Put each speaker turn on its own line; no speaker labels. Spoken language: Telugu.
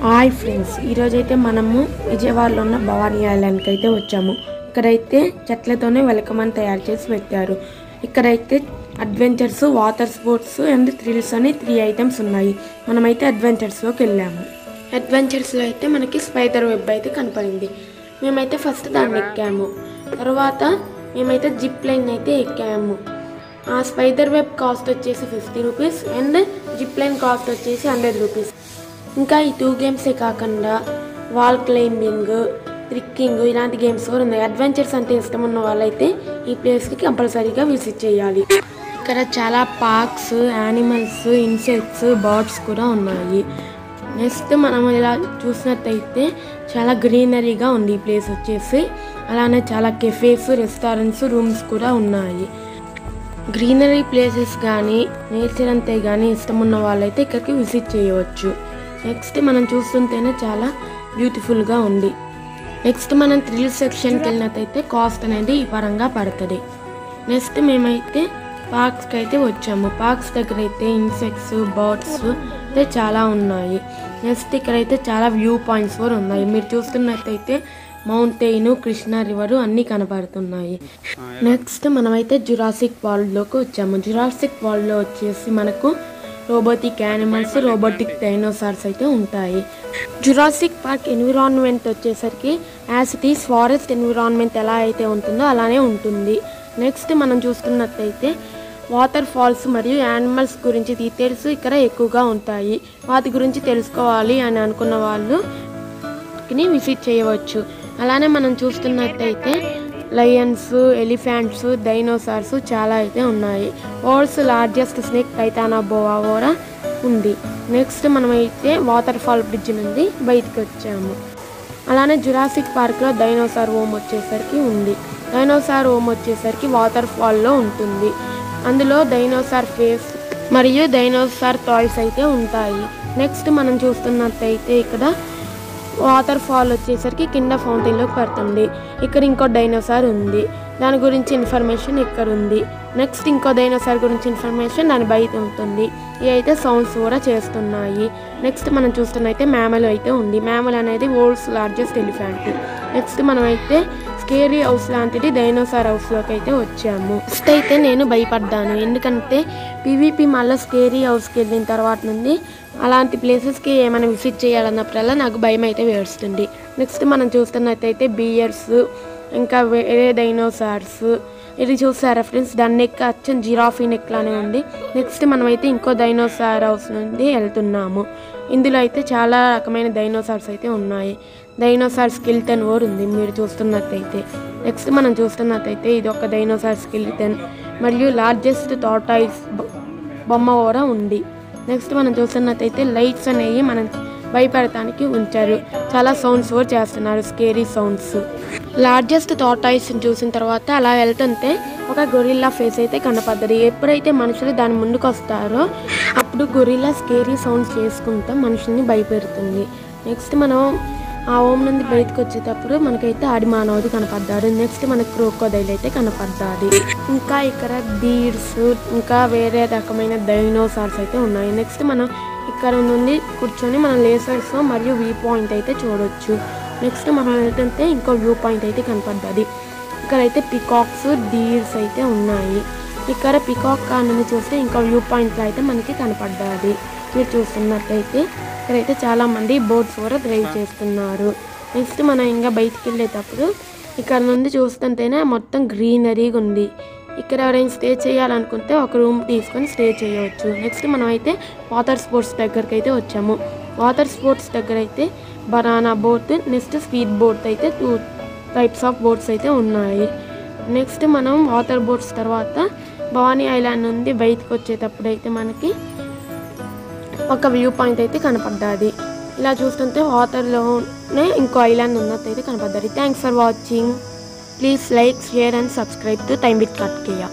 హాయ్ ఫ్రెండ్స్, ఈరోజైతే మనము విజయవాడలో ఉన్న భవానీ ఐలాండ్కి అయితే వచ్చాము. ఇక్కడైతే చెట్లతోనే వెల్కమ్ అని తయారు చేసి పెట్టారు. ఇక్కడైతే adventures, water sports and thrills అని 3 ఐటమ్స్ ఉన్నాయి. మనమైతే అడ్వెంచర్స్లోకి వెళ్ళాము. అడ్వెంచర్స్లో అయితే మనకి స్పైడర్ వెబ్ అయితే కనపడింది. మేమైతే ఫస్ట్ దాన్ని ఎక్కాము. తర్వాత మేమైతే జిప్ లైన్ అయితే ఎక్కాము. ఆ స్పైడర్ వెబ్ కాస్ట్ వచ్చేసి 50 rupees and zip line cost వచ్చేసి 100 రూపీస్. ఇంకా ఈ 2 గేమ్సే కాకుండా వాల్ క్లైంబింగ్, ట్రిక్కింగ్ ఇలాంటి గేమ్స్ కూడా ఉన్నాయి. అడ్వెంచర్స్ అంటే ఇష్టం ఉన్న వాళ్ళైతే ఈ ప్లేస్కి కంపల్సరీగా విజిట్ చేయాలి. ఇక్కడ చాలా పార్క్స్, యానిమల్స్, ఇన్సెక్ట్స్, బర్డ్స్ కూడా ఉన్నాయి. నెక్స్ట్ మనం ఇలా చూసినట్టయితే చాలా గ్రీనరీగా ఉంది ఈ ప్లేస్ వచ్చేసి. అలానే చాలా కెఫేస్, రెస్టారెంట్స్, రూమ్స్ కూడా ఉన్నాయి. గ్రీనరీ ప్లేసెస్ కానీ నేచర్ అంతే కానీ ఇష్టం ఉన్న వాళ్ళైతే ఇక్కడికి విజిట్ చేయవచ్చు. నెక్స్ట్ మనం చూస్తుంటేనే చాలా బ్యూటిఫుల్గా ఉంది. నెక్స్ట్ మనం థ్రిల్ సెక్షన్కి వెళ్ళినట్టయితే కాస్ట్ అనేది ఈ పరంగా పడుతుంది. నెక్స్ట్ మేమైతే పార్క్స్కి అయితే వచ్చాము. పార్క్స్ దగ్గర అయితే ఇన్సెక్ట్స్, బర్డ్స్ అయితే చాలా ఉన్నాయి. నెక్స్ట్ ఇక్కడైతే చాలా వ్యూ పాయింట్స్ కూడా ఉన్నాయి. మీరు చూస్తున్నట్టయితే మౌంటైన్, కృష్ణా రివర్ అన్నీ కనబడుతున్నాయి. నెక్స్ట్ మనమైతే జురాసిక్ వరల్డ్లోకి వచ్చాము. జురాసిక్ వరల్డ్లో వచ్చేసి మనకు రోబోటిక్ యానిమల్స్, రోబోటిక్ డైనోసార్స్ అయితే ఉంటాయి. జురాసిక్ పార్క్ ఎన్విరాన్మెంట్ వచ్చేసరికి as it is forest environment ఎలా అయితే ఉంటుందో అలానే ఉంటుంది. నెక్స్ట్ మనం చూస్తున్నట్టయితే వాటర్ ఫాల్స్ మరియు యానిమల్స్ గురించి డీటెయిల్స్ ఇక్కడ ఎక్కువగా ఉంటాయి. వాటి గురించి తెలుసుకోవాలి అని అనుకున్న వాళ్ళు విజిట్ చేయవచ్చు. అలానే మనం చూస్తున్నట్టయితే లయన్స్, ఎలిఫెంట్స్, డైనోసార్స్ చాలా అయితే ఉన్నాయి. వరల్డ్స్ లార్జెస్ట్ స్నేక్ టైటానోబోవా కూడా ఉంది. నెక్స్ట్ మనమైతే వాటర్ ఫాల్ బ్రిడ్జ్ నుండి బయటకు వచ్చాము. అలానే జురాసిక్ పార్క్లో డైనోసార్ హోమ్ వచ్చేసరికి ఉంది. డైనోసార్ హోమ్ వచ్చేసరికి వాటర్ ఫాల్లో ఉంటుంది. అందులో డైనోసార్ ఫేస్ మరియు డైనోసార్ టాయ్స్ అయితే ఉంటాయి. నెక్స్ట్ మనం చూస్తున్నట్టయితే ఇక్కడ వాటర్ ఫాల్ వచ్చేసరికి కింద ఫౌంటైన్లోకి పడుతుంది. ఇక్కడ ఇంకో డైనోసార్ ఉంది, దాని గురించి ఇన్ఫర్మేషన్ ఇక్కడ ఉంది. నెక్స్ట్ ఇంకో డైనోసార్ గురించి ఇన్ఫర్మేషన్ దాని బయట ఉంటుంది. ఇవి అయితే సౌండ్స్ కూడా చేస్తున్నాయి. నెక్స్ట్ మనం చూస్తున్నైతే మ్యామల్ అయితే ఉంది. మ్యామల్ అనేది వరల్డ్స్ లార్జెస్ట్ ఎలిఫెంట్. నెక్స్ట్ మనమైతే స్కేరీ హౌస్ లాంటిది డైనోసార్ హౌస్లోకి అయితే వచ్చాము. ఫస్ట్ అయితే నేను భయపడ్డాను, ఎందుకంటే పీవీపీ మళ్ళీ స్కేరీ హౌస్కి వెళ్ళిన తర్వాత నుండి అలాంటి ప్లేసెస్కి ఏమైనా విజిట్ చేయాలన్నప్పుడల్లా నాకు భయం అయితే వేస్తుంది. నెక్స్ట్ మనం చూస్తున్నట్టయితే బియర్స్, ఇంకా వేరే డైనోసార్స్. ఇది చూసారా ఫ్రెండ్స్, దాని నెక్ అచ్చం జిరాఫీ నెక్ లానే ఉంది. నెక్స్ట్ మనమైతే ఇంకో డైనోసార్ హౌస్ నుండి వెళ్తున్నాము. ఇందులో అయితే చాలా రకమైన డైనోసార్స్ అయితే ఉన్నాయి. డైనోసార్ స్కెలిటన్ కూడా ఉంది మీరు చూస్తున్నట్టయితే. నెక్స్ట్ మనం చూస్తున్నట్టయితే ఇది ఒక డైనోసార్ స్కెలిటన్ మరియు లార్జెస్ట్ టార్టాయిస్ బొమ్మ కూడా ఉంది. నెక్స్ట్ మనం చూస్తున్నట్టయితే లైట్స్ అనేవి మనం భయపడటానికి ఉంచారు. చాలా సౌండ్స్ కూడా చేస్తున్నారు, స్కేరీ సౌండ్స్. లార్జెస్ట్ టార్టాయిస్ చూసిన తర్వాత అలా వెళ్తుంటే ఒక గొరిల్లా ఫేస్ అయితే కనపడ్డది. ఎప్పుడైతే మనుషులు దాని ముందుకు వస్తారో అప్పుడు గొరిల్లా స్కేరీ సౌండ్స్ చేసుకుంటూ మనుషుల్ని భయపెడుతుంది. నెక్స్ట్ మనం ఆ హోమ్ నుండి బయటకు వచ్చేటప్పుడు మనకైతే ఆడి మానవుడు కనపడ్డాడు. నెక్స్ట్ మనకు క్రోకోడైల్ అయితే కనపడ్డాది. ఇంకా ఇక్కడ డీర్స్, ఇంకా వేరే రకమైన డైనోసార్స్ అయితే ఉన్నాయి. నెక్స్ట్ మనం ఇక్కడ నుండి కూర్చొని మనం లేసర్స్ మరియు వ్యూ పాయింట్ అయితే చూడొచ్చు. నెక్స్ట్ మనం వెళ్తుంటే ఇంకో వ్యూ పాయింట్ అయితే కనపడ్డది. ఇక్కడైతే పికాక్స్, డీర్స్ అయితే ఉన్నాయి. ఇక్కడ పికాక్ కాని చూస్తే ఇంకో వ్యూ పాయింట్లో అయితే మనకి కనపడ్డది. మీరు చూస్తున్నట్టయితే ఇక్కడైతే చాలామంది బోట్స్ కూడా డ్రైవ్ చేస్తున్నారు. నెక్స్ట్ మనం ఇంకా బయటికి వెళ్ళేటప్పుడు ఇక్కడ నుండి చూస్తుంటేనే మొత్తం గ్రీనరీగా ఉంది. ఇక్కడ ఎవరైనా స్టే చేయాలనుకుంటే ఒక రూమ్ తీసుకొని స్టే చేయవచ్చు. నెక్స్ట్ మనం అయితే వాటర్ స్పోర్ట్స్ దగ్గరికి అయితే వచ్చాము. వాటర్ స్పోర్ట్స్ దగ్గర అయితే banana boat, next speed boat అయితే 2 టైప్స్ ఆఫ్ బోట్స్ అయితే ఉన్నాయి. నెక్స్ట్ మనం వాటర్ బోట్స్ తర్వాత భవానీ ఐలాండ్ నుండి బయటకు వచ్చేటప్పుడు అయితే మనకి ఒక వ్యూ పాయింట్ అయితే కనపడ్డది. ఇలా చూస్తుంటే వాటర్లోనే ఇంకో ఐలాండ్ ఉన్నట్టయితే కనపడ్డది. Thanks for watching. Please like, share and subscribe to Time with Karthikeya.